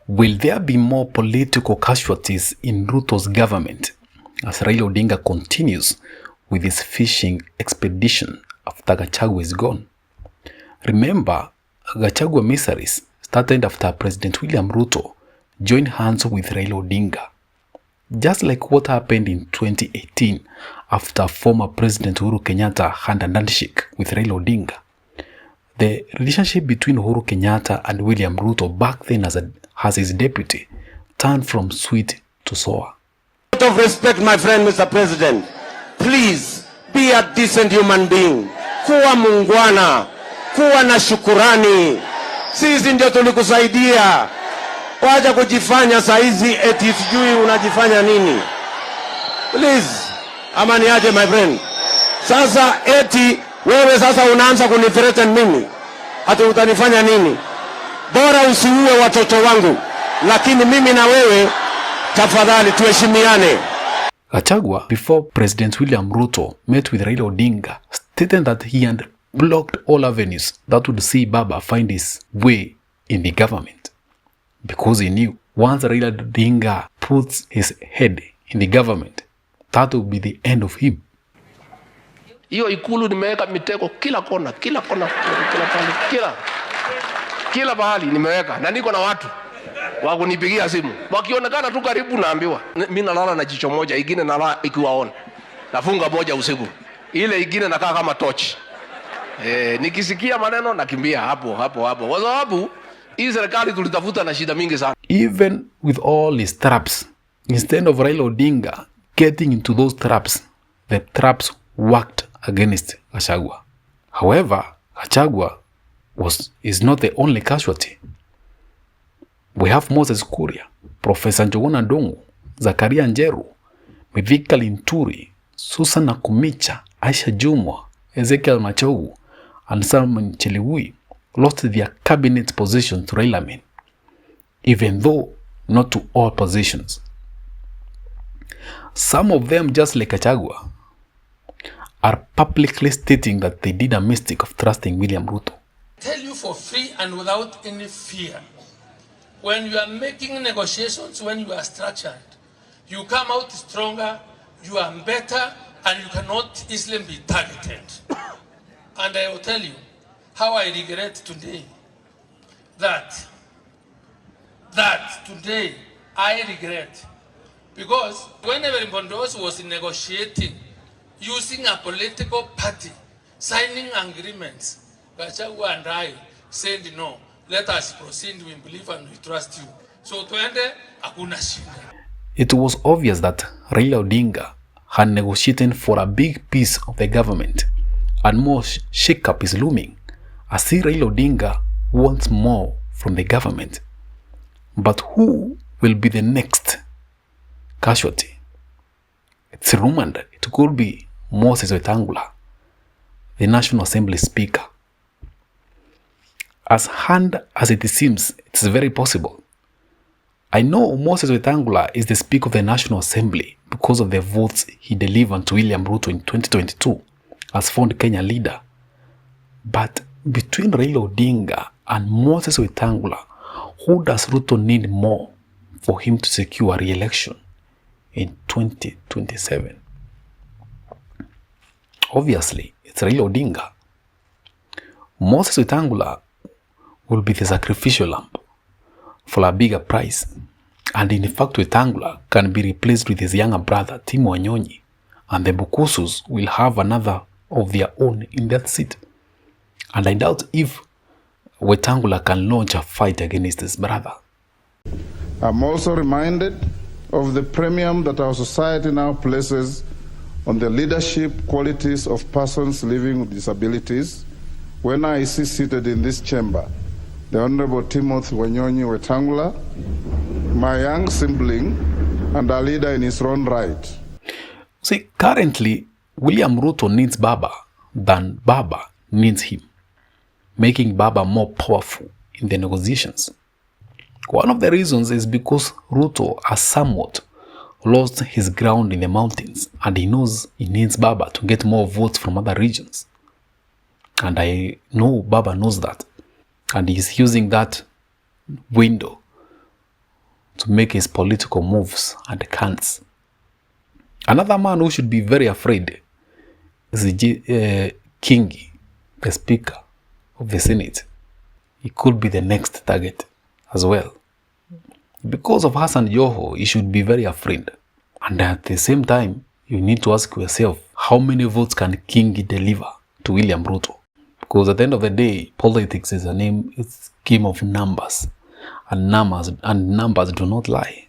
Will there be more political casualties in Ruto's government as Raila Odinga continues with his fishing expedition after Gachagua is gone? Remember, Gachagua miseries started after President William Ruto joined hands with Raila Odinga. Just like what happened in 2018 after former President Uhuru Kenyatta had a handshake with Raila Odinga. The relationship between Uhuru Kenyatta and William Ruto back then as his deputy turned from sweet to sour. Out of respect, my friend, Mr. President, please be a decent human being. Kuwa mungwana, kuwa na shukurani. Sisi ndio tulikusaidia. Wacha kujifanya saizi eti sijui unajifanya nini. Please, ama niaje my friend. Sasa eti wewe sasa unaanza kunithreaten mimi. Ati utanifanya nini? Bora usiue watoto wangu. Lakini mimi na wewe tafadhali tuheshimiane. Gachagua, before President William Ruto met with Raila Odinga, stated that he had blocked all avenues that would see Baba find his way in the government. Because he knew once Raila Odinga puts his head in the government, that will be the end of him. Hiyo ikulu nimeweka mitego kila kona, kila bahali nimeweka, na niko na watu wakunipigia simu. Wakionekana tu karibu naambiwa. Mimi nalala na jicho moja, ingine nalala ikiwa on. Nafunga moja usiku. Ile ingine nakaa kama torch. Nikisikia maneno nakimbia hapo. Kwa sababu hii serikali tulitafuta na shida mingi sana. Even with all his traps, instead of Raila Odinga getting into those traps, the traps worked against Gachagua. However, Gachagua is not the only casualty. We have Moses Kuria, Professor Njuguna Ndung'u, Zakaria Njeru, Mithika Linturi, Susan Akumicha, Aisha Jumwa, Ezekiel Machogu, and Simon Chelugui lost their cabinet positions to Raila men, even though not to all positions. Some of them, just like Gachagua, are publicly stating that they did a mistake of trusting William Ruto. Tell you for free and without any fear. When you are making negotiations, when you are structured, you come out stronger, you are better, and you cannot easily be targeted. And I will tell you how I regret today that today I regret, because whenever Mbondozi was negotiating using a political party, signing agreements, Gachagua and I said no. Let us proceed, we believe and we trust you. So tuende, hakuna shida. It was obvious that Raila Odinga had negotiated for a big piece of the government, and more shake-up is looming. I see Raila Odinga wants more from the government. But who will be the next casualty? It's rumored it could be Moses Wetangula, the National Assembly Speaker. As hard as it seems, it's very possible. I know Moses Wetangula is the Speaker of the National Assembly because of the votes he delivered to William Ruto in 2022 as Fund Kenya leader. But between Raila Odinga and Moses Wetangula, who does Ruto need more for him to secure re-election in 2027? Obviously, it's Raila Odinga. Moses Wetangula will be the sacrificial lamb for a bigger price. And in fact, Wetangula can be replaced with his younger brother, Timo Wanyonyi, and the Bukusus will have another of their own in that seat. And I doubt if Wetangula can launch a fight against his brother. I'm also reminded of the premium that our society now places on the leadership qualities of persons living with disabilities when I see seated in this chamber the Honorable Timothy Wanyonyi Wetangula, my young sibling and a leader in his own right. See, currently, William Ruto needs Baba than Baba needs him, making Baba more powerful in the negotiations. One of the reasons is because Ruto has somewhat lost his ground in the mountains, and he knows he needs Baba to get more votes from other regions. And I know Baba knows that. And he's using that window to make his political moves and can't. Another man who should be very afraid is Kingi, the Speaker of the Senate. He could be the next target as well. Because of Hassan Joho, you should be very afraid. And at the same time, you need to ask yourself, how many votes can Kingi deliver to William Ruto? Because at the end of the day, politics is a game of numbers. And numbers do not lie.